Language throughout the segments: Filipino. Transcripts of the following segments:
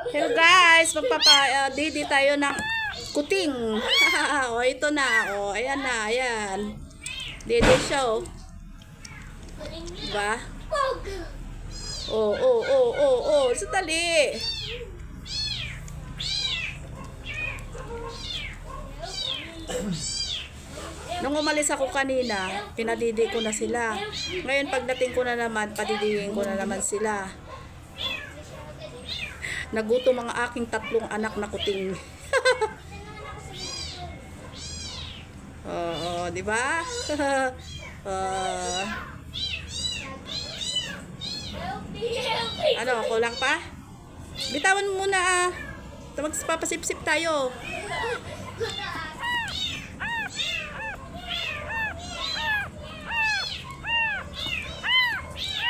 Hello guys, magpapa-didi tayo ng kuting. O ito na. O ayan na, ayan. Didi siya o. Diba? Sandali. Nung umalis ako kanina, pinadidi ko na sila. Ngayon pagdating ko na naman, padidihin ko na naman sila. Nagutom ang aking 3 anak na kuting. Oo, di ba? Ano, kulang pa? Bitawan mo muna ah. Magpapasip-sip tayo.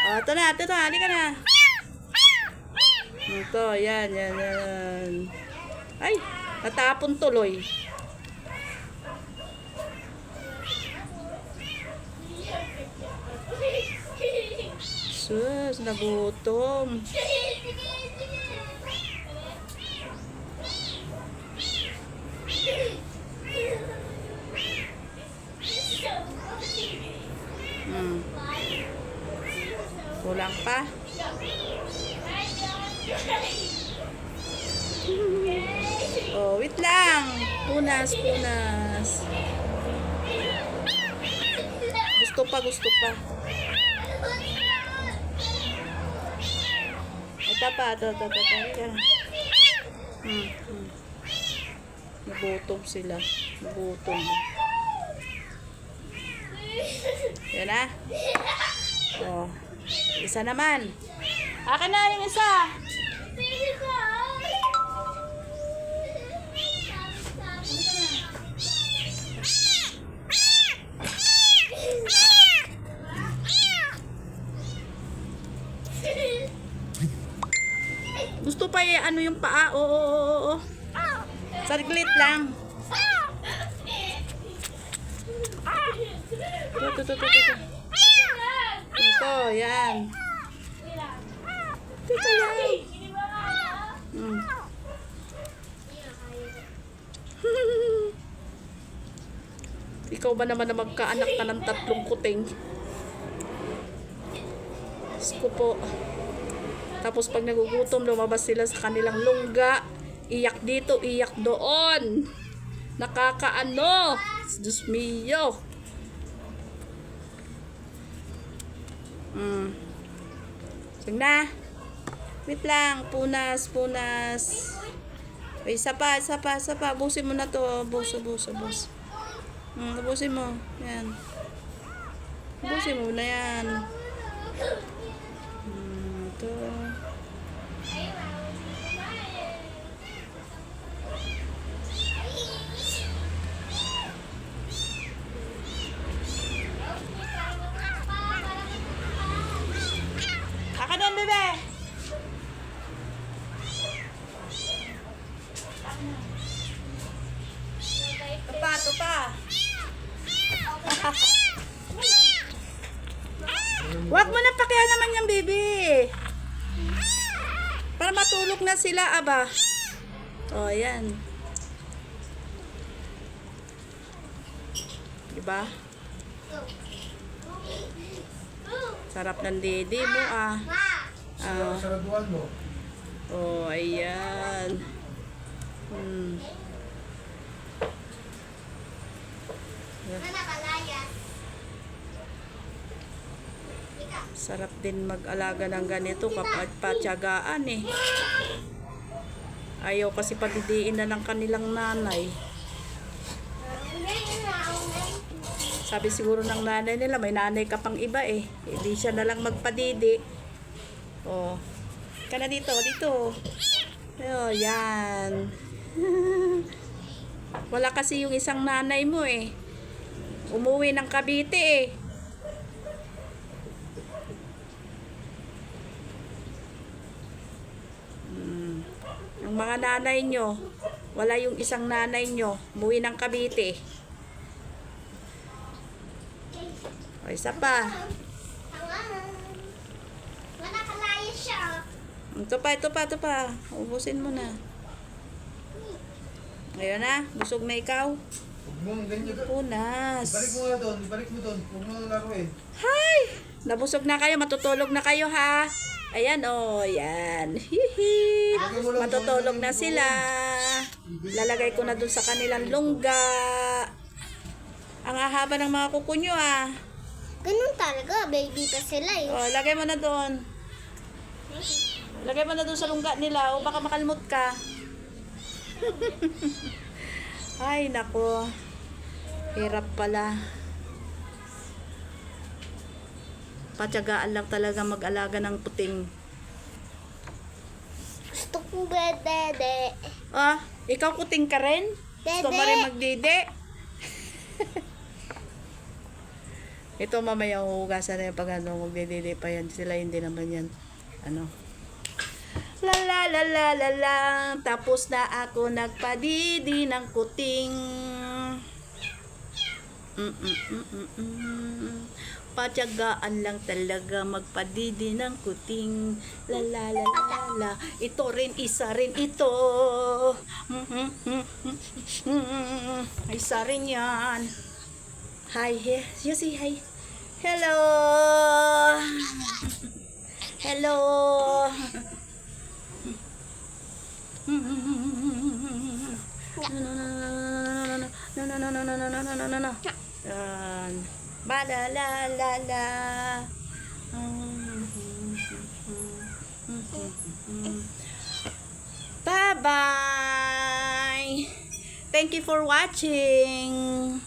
Oh, ito na, halika na. Ito, yan. Ay, natapon tuloy. Sus, nagutom. Kulang pa. Oh, wait lang. Punas. Gusto pa. Ito pa. Nagutom sila. Yan na. Oh. Isa naman. Akin na yung isa. Gusto pa ano yung paa. Oo. Saglit lang. Ito, yan. Teka lang. Ikaw ba naman na magkaanak ka ng 3 kuting? Isko po. Tapos pag nagugutom, lumabas sila sa kanilang lungga. Iyak dito, iyak doon. Nakakaano. Diyos mio. Sige na. Wait lang. Punas. Ay, isa pa. Busin mo na to. Bus. Busin mo. Yan. Busin mo na yan. Ito. Akan yan, bebe. Ito pa. Wag mo na pakihan naman yung baby. Para matulog na sila, aba. O, yan. Diba? Sarap ng dede mo, ah. Saraduan mo. Oh, ayan. Sarap din mag-alaga ng ganito kapag patyagaan eh. Ayaw kasi padidiin na ng kanilang nanay. Sabi siguro ng nanay nila, may nanay ka pang iba eh. Hindi siya na lang magpadidi. Oh. Ka na dito. Oh, yan. Wala kasi yung isang nanay mo eh. Umuwi ng Cavite eh. Yung mga nanay nyo, wala yung isang nanay nyo, umuwi ng Cavite. O, isa pa. Wala kalaya siya. Ito pa. Ubusin mo na. Ayun na, busog na ikaw. Huwag mong ganyan. Punas. Ibalik mo nga doon. Ibalik mo doon. Huwag mo nang laruin. Hay! Nabusog na kayo, matutulog na kayo ha. Ayan oh, yan. Hihi. Matutulog na sila. Lalagay ko na dun sa kanilang lungga. Ang ahaba ng mga kuko nyo ah. Ganun talaga, baby pa sila eh. Oh, lagay mo na doon. Lagay mo na doon sa lungga nila o baka makalmot ka. Ay, nako. Hirap pala. Patyagaan lang talaga mag-alaga ng puting. Gusto ko dede. Ah, ikaw kuting ka rin? Gusto mo Dede. rin magdede? Ito mamaya huhugasan na yung pag ano, magdedede pa yan. Sila hindi naman yan. Ano? La la la la la la. Tapos na ako nagpadidi ng kuting. Patyagaan lang talaga magpadidi ng kuting. La la la la la. Ito rin, isa rin ito. Isa rin yan. Hi, you say hi. Hello. Hello. No. Yan. Ba la la la la. Bye bye. Thank you for watching.